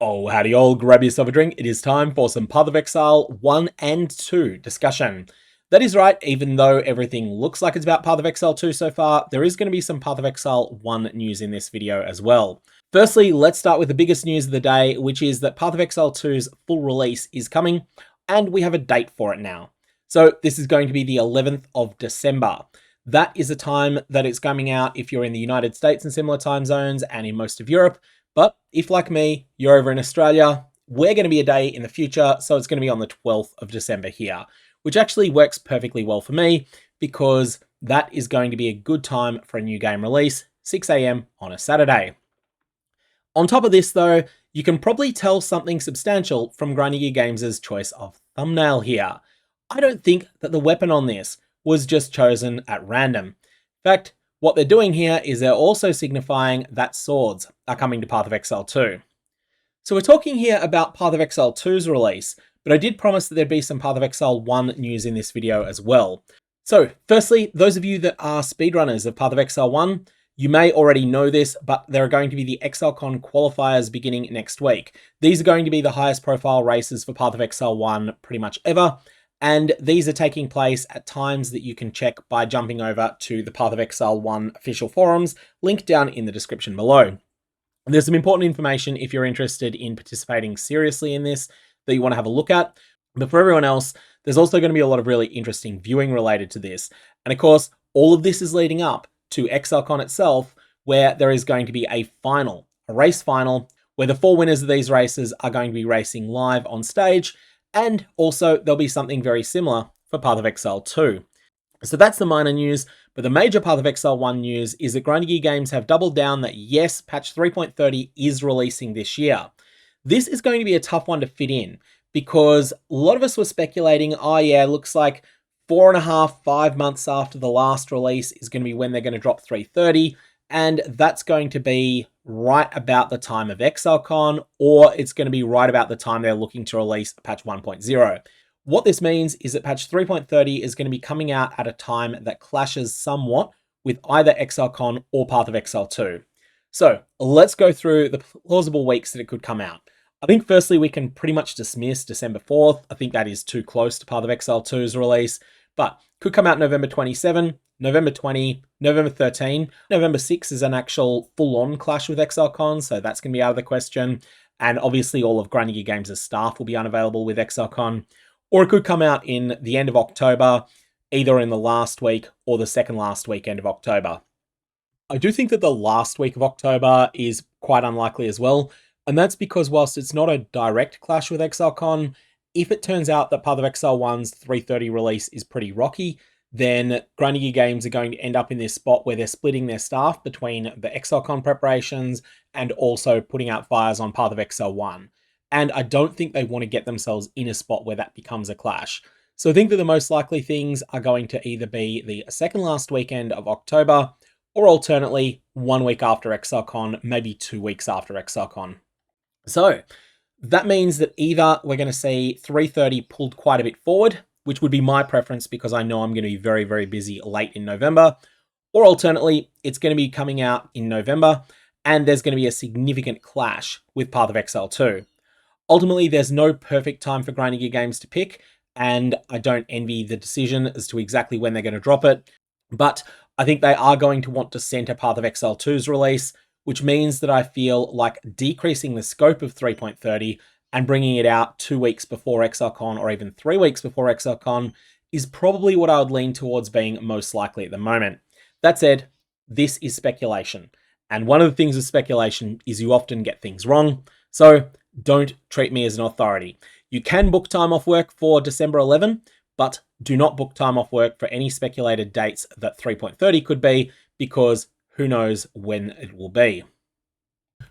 Oh, howdy all, grab yourself a drink. It is time for some Path of Exile 1 and 2 discussion. That is right, even though everything looks like it's about Path of Exile 2 so far, there is going to be some Path of Exile 1 news in this video as well. Firstly, let's start with the biggest news of the day, which is that Path of Exile 2's full release is coming, and we have a date for it now. So this is going to be the 11th of December. That is the time that it's coming out if you're in the United States and similar time zones and in most of Europe. But if, like me, you're over in Australia, we're going to be a day in the future, so it's going to be on the 12th of December here, which actually works perfectly well for me because that is going to be a good time for a new game release, 6 AM on a Saturday. On top of this, though, you can probably tell something substantial from Grinding Gear Games' choice of thumbnail here. I don't think that the weapon on this was just chosen at random. In fact, what they're doing here is they're also signifying that swords are coming to Path of Exile 2. So we're talking here about Path of Exile 2's release, but I did promise that there'd be some Path of Exile 1 news in this video as well. So firstly, those of you that are speedrunners of Path of Exile 1, you may already know this, but there are going to be the Exilecon qualifiers beginning next week. These are going to be the highest profile races for Path of Exile 1 pretty much ever. And these are taking place at times that you can check by jumping over to the Path of Exile 1 official forums, linked down in the description below. There's some important information if you're interested in participating seriously in this that you want to have a look at. But for everyone else, there's also going to be a lot of really interesting viewing related to this. And of course, all of this is leading up to Exilecon itself, where there is going to be a final, a race final, where the 4 winners of these races are going to be racing live on stage. And also, there'll be something very similar for Path of Exile 2. So that's the minor news, but the major Path of Exile 1 news is that Grinding Gear Games have doubled down that yes, patch 3.30 is releasing this year. This is going to be a tough one to fit in, because a lot of us were speculating, oh yeah, looks like 4.5, 5 months after the last release is going to be when they're going to drop 3.30, and that's going to be right about the time of Exilecon, or it's going to be right about the time they're looking to release patch 1.0. What this means is that patch 3.30 is going to be coming out at a time that clashes somewhat with either Exilecon or Path of Exile 2. So let's go through the plausible weeks that it could come out. I think firstly we can pretty much dismiss December 4th. I think that is too close to Path of Exile 2's release, but could come out November 27, November 20, November 13. November 6 is an actual full-on clash with Exilecon, so that's going to be out of the question. And obviously all of Grinding Gear Games' staff will be unavailable with Exilecon. Or it could come out in the end of October, either in the last week or the second last weekend of October. I do think that the last week of October is quite unlikely as well, and that's because whilst it's not a direct clash with Exilecon, if it turns out that Path of Exile 1's 3.30 release is pretty rocky, then Grinding Gear Games are going to end up in this spot where they're splitting their staff between the Exilecon preparations and also putting out fires on Path of Exile 1. And I don't think they want to get themselves in a spot where that becomes a clash. So I think that the most likely things are going to either be the second last weekend of October, or alternately 1 week after Exilecon, maybe 2 weeks after Exilecon. So that means that either we're going to see 3.30 pulled quite a bit forward, which would be my preference because I know I'm going to be very, very busy late in November, or alternately, it's going to be coming out in November, and there's going to be a significant clash with Path of Exile 2. Ultimately, there's no perfect time for Grinding Gear Games to pick, and I don't envy the decision as to exactly when they're going to drop it, but I think they are going to want to center Path of Exile 2's release, which means that I feel like decreasing the scope of 3.30 and bringing it out 2 weeks before Exilecon or even 3 weeks before Exilecon is probably what I would lean towards being most likely at the moment. That said, this is speculation, and one of the things with speculation is you often get things wrong, so don't treat me as an authority. You can book time off work for December 11, but do not book time off work for any speculated dates that 3.30 could be, because who knows when it will be.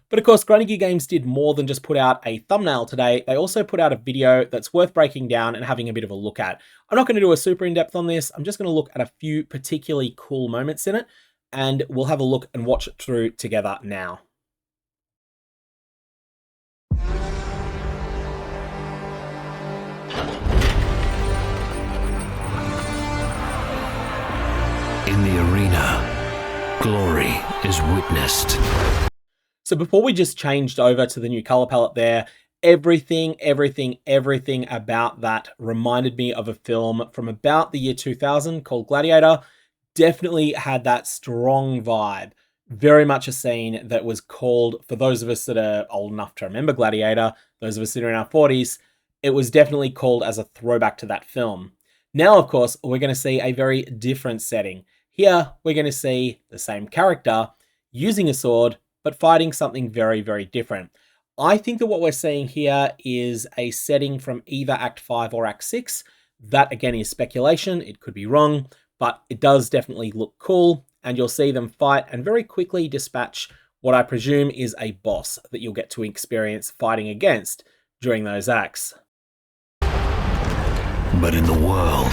But of course, Grinding Gear Games did more than just put out a thumbnail today. They also put out a video that's worth breaking down and having a bit of a look at. I'm not going to do a super in-depth on this. I'm just going to look at a few particularly cool moments in it, and we'll have a look and watch it through together now. In the arena, glory is witnessed. So before we just changed over to the new color palette there, everything about that reminded me of a film from about the year 2000 called Gladiator. Definitely had that strong vibe. Very much a scene that was called, for those of us that are old enough to remember Gladiator, those of us that are in our 40s, it was definitely called as a throwback to that film. Now, of course, we're going to see a very different setting. Here, we're going to see the same character using a sword, but fighting something very different. I think that what we're seeing here is a setting from either Act 5 or Act 6. That, again, is speculation. It could be wrong, but it does definitely look cool, and you'll see them fight and very quickly dispatch what I presume is a boss that you'll get to experience fighting against during those acts. But in the world,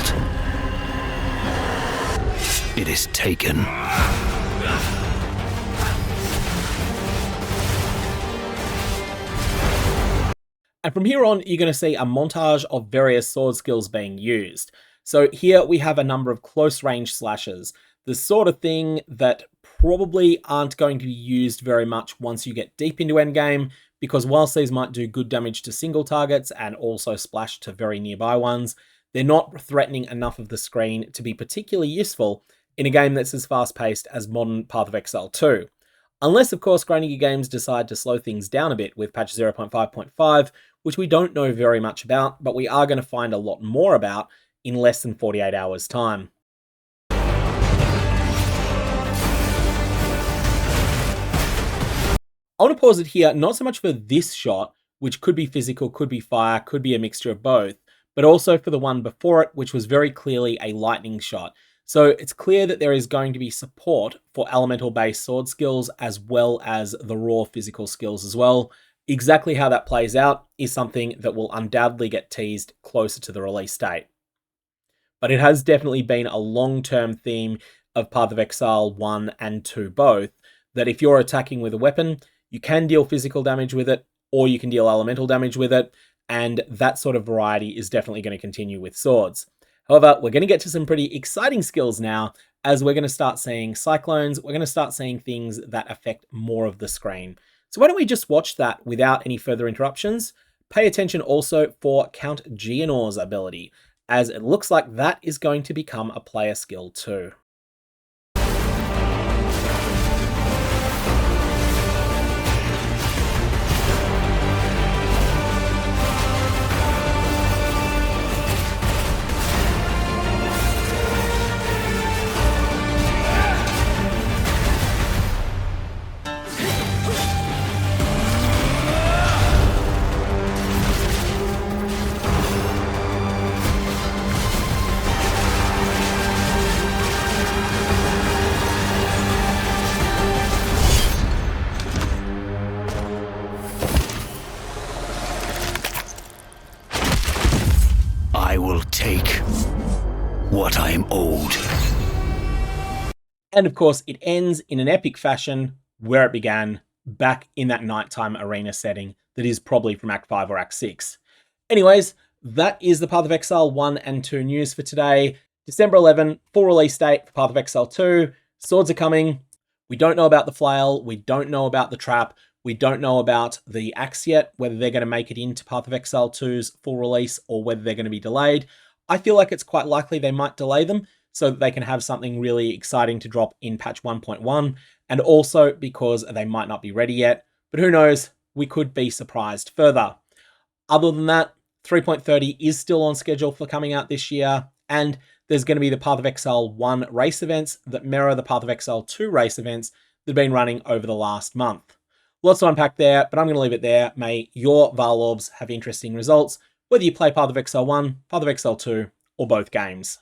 it is taken. And from here on, you're going to see a montage of various sword skills being used. So here we have a number of close range slashes, the sort of thing that probably aren't going to be used very much once you get deep into endgame, because whilst these might do good damage to single targets and also splash to very nearby ones, they're not threatening enough of the screen to be particularly useful in a game that's as fast-paced as modern Path of Exile 2. Unless, of course, Grinding Games decide to slow things down a bit with patch 0.5.5, which we don't know very much about, but we are going to find a lot more about in less than 48 hours' time. I want to pause it here, not so much for this shot, which could be physical, could be fire, could be a mixture of both, but also for the one before it, which was very clearly a lightning shot. So it's clear that there is going to be support for elemental-based sword skills as well as the raw physical skills as well. Exactly how that plays out is something that will undoubtedly get teased closer to the release date. But it has definitely been a long-term theme of Path of Exile 1 and 2 both, that if you're attacking with a weapon, you can deal physical damage with it, or you can deal elemental damage with it, and that sort of variety is definitely going to continue with swords. However, we're going to get to some pretty exciting skills now, as we're going to start seeing cyclones, we're going to start seeing things that affect more of the screen. So why don't we just watch that without any further interruptions? Pay attention also for Count Geonor's ability, as it looks like that is going to become a player skill too. I will take what I am owed. And of course, it ends in an epic fashion where it began, back in that nighttime arena setting that is probably from Act 5 or Act 6. Anyways, that is the Path of Exile 1 and 2 news for today. December 11, full release date for Path of Exile 2. Swords are coming. We don't know about the flail. We don't know about the trap. We don't know about the axe yet, whether they're going to make it into Path of Exile 2's full release or whether they're going to be delayed. I feel like it's quite likely they might delay them so that they can have something really exciting to drop in patch 1.1, and also because they might not be ready yet, but who knows, we could be surprised further. Other than that, 3.30 is still on schedule for coming out this year, and there's going to be the Path of Exile 1 race events that mirror the Path of Exile 2 race events that have been running over the last month. Lots to unpack there, but I'm going to leave it there. May your Varlorbs have interesting results, whether you play Path of Exile 1, Path of Exile 2, or both games.